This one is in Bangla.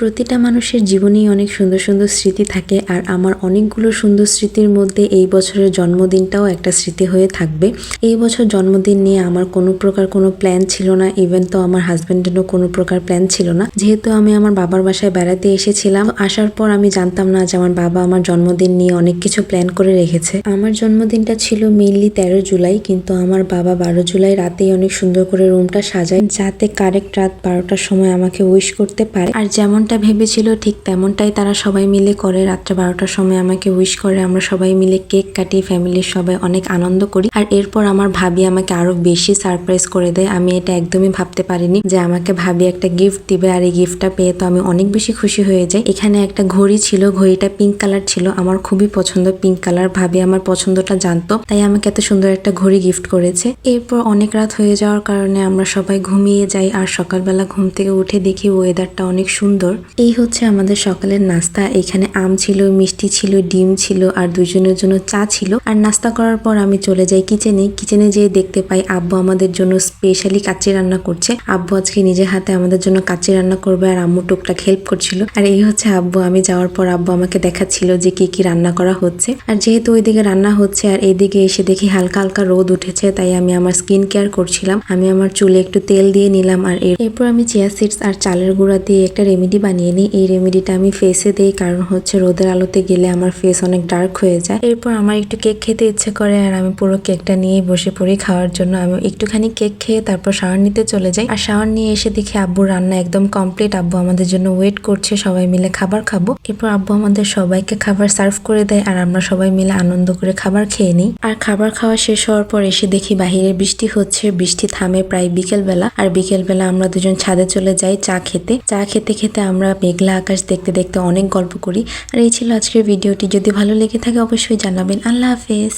প্রতিটা মানুষের জীবনেই অনেক সুন্দর সুন্দর স্মৃতি থাকে, আর আমার অনেকগুলো সুন্দর স্মৃতির মধ্যে এই বছরের জন্মদিনটাও একটা স্মৃতি হয়ে থাকবে। এই বছর জন্মদিন নিয়ে আমার কোনো প্রকার কোনো প্ল্যান ছিল না, ইভেন তো আমার হাজব্যান্ডেরও কোনো প্রকার প্ল্যান ছিল না। যেহেতু আমি আমার বাবার বাসায় বেড়াতে এসেছিলাম, আসার পর আমি জানতাম না যে আমার বাবা আমার জন্মদিন নিয়ে অনেক কিছু প্ল্যান করে রেখেছে। আমার জন্মদিনটা ছিল মেইনলি 13 জুলাই, কিন্তু আমার বাবা 12 জুলাই রাতেই অনেক সুন্দর করে রুমটা সাজায় যাতে কারেক্ট রাত 12টার সময় আমাকে উইশ করতে পারে। আর যেমনটা ভেবেছিল ঠিক তেমনটাই তারা সবাই মিলে করে। রাত্রে 12টার সময় আমাকে উইশ করে, আমরা সবাই মিলে কেক কাটি, ফ্যামিলির সবাই অনেক আনন্দ করি। আর এরপর আমার ভাবি আমাকে আরো বেশি সারপ্রাইজ করে দেয়। আমি এটা একদমই ভাবতে পারিনি যে আমাকে ভাবি একটা গিফট দিবে, আর এই গিফটটা পেয়ে তো আমি অনেক বেশি খুশি হয়ে যাই। এখানে একটা ঘড়ি ছিল, ঘড়িটা পিঙ্ক কালার ছিল, আমার খুবই পছন্দ পিঙ্ক কালার। ভাবি আমার পছন্দটা জানতো, তাই আমাকে এত সুন্দর একটা ঘড়ি গিফট করেছে। এরপর অনেক রাত হয়ে যাওয়ার কারণে আমরা সবাই ঘুমিয়ে যাই, আর সকালবেলা ঘুম থেকে উঠে দেখি ওয়েদারটা অনেক সুন্দর। এই হচ্ছে আমাদের সকালের নাস্তা। এখানে আম ছিল, মিষ্টি ছিল, ডিম ছিল, আর দুজনের জন্য চা ছিল। আর নাস্তা করার পর আমি চলে যাই কিচেনে। কিচেনে যেয়ে দেখতে পাই আব্বু আমাদের জন্য স্পেশালি কাচ্চি রান্না করছে। আব্বু আজকে নিজের হাতে আমাদের জন্য কাচ্চি রান্না করবে, আর আম্মু টুকটাক হেল্প করছিল। আর এই হচ্ছে আব্বু। আমি যাওয়ার পর আব্বু আমাকে দেখাচ্ছিল যে কি কি রান্না করা হচ্ছে। আর যেহেতু ওইদিকে রান্না হচ্ছে আর এইদিকে এসে দেখি হালকা হালকা রোদ উঠেছে, তাই আমি আমার স্কিন কেয়ার করছিলাম। আমি আমার চুলে একটু তেল দিয়ে নিলাম, আর এরপর আমি চিয়া সিডস আর চালের গুঁড়া দিয়ে একটা রেমেডি বানিয়ে নিই। এই রেমেডিটা আমি ফেসে দিই, কারণ হচ্ছে রোদের আলোতে গেলে আমার ফেস অনেক ডার্ক হয়ে যায়। এরপর আমার একটু কেক খেতে ইচ্ছে করে, আর আমি পুরো কেকটা নিয়ে বসে পড়ি খাওয়ার জন্য। আমি একটুখানি কেক খেয়ে তারপর শাওয়ার নিতে চলে যাই। আর শাওয়ার নিয়ে এসে দেখি আব্বুর রান্না একদম কমপ্লিট। আব্বু আমাদের জন্য ওয়েট করছে, সবাই মিলে খাবার খাবো। এরপর আব্বু আমাদের সবাইকে খাবার সার্ভ করে দেয়, আর আমরা সবাই মিলে আনন্দ করে খাবার খেয়ে নিই। আর খাবার খাওয়া শেষ হওয়ার পর এসে দেখি বাহিরে বৃষ্টি হচ্ছে। বৃষ্টি থামে প্রায় বিকেল বেলা, আর বিকেল বেলা আমরা দুজন ছাদে চলে যাই চা খেতে। চা খেতে খেতে আমরা মেঘলা আকাশ দেখতে দেখতে অনেক গল্প করি। আর এই ছিল আজকের ভিডিওটি। যদি ভালো লেগে থাকে অবশ্যই জানাবেন। আল্লাহ হাফেজ।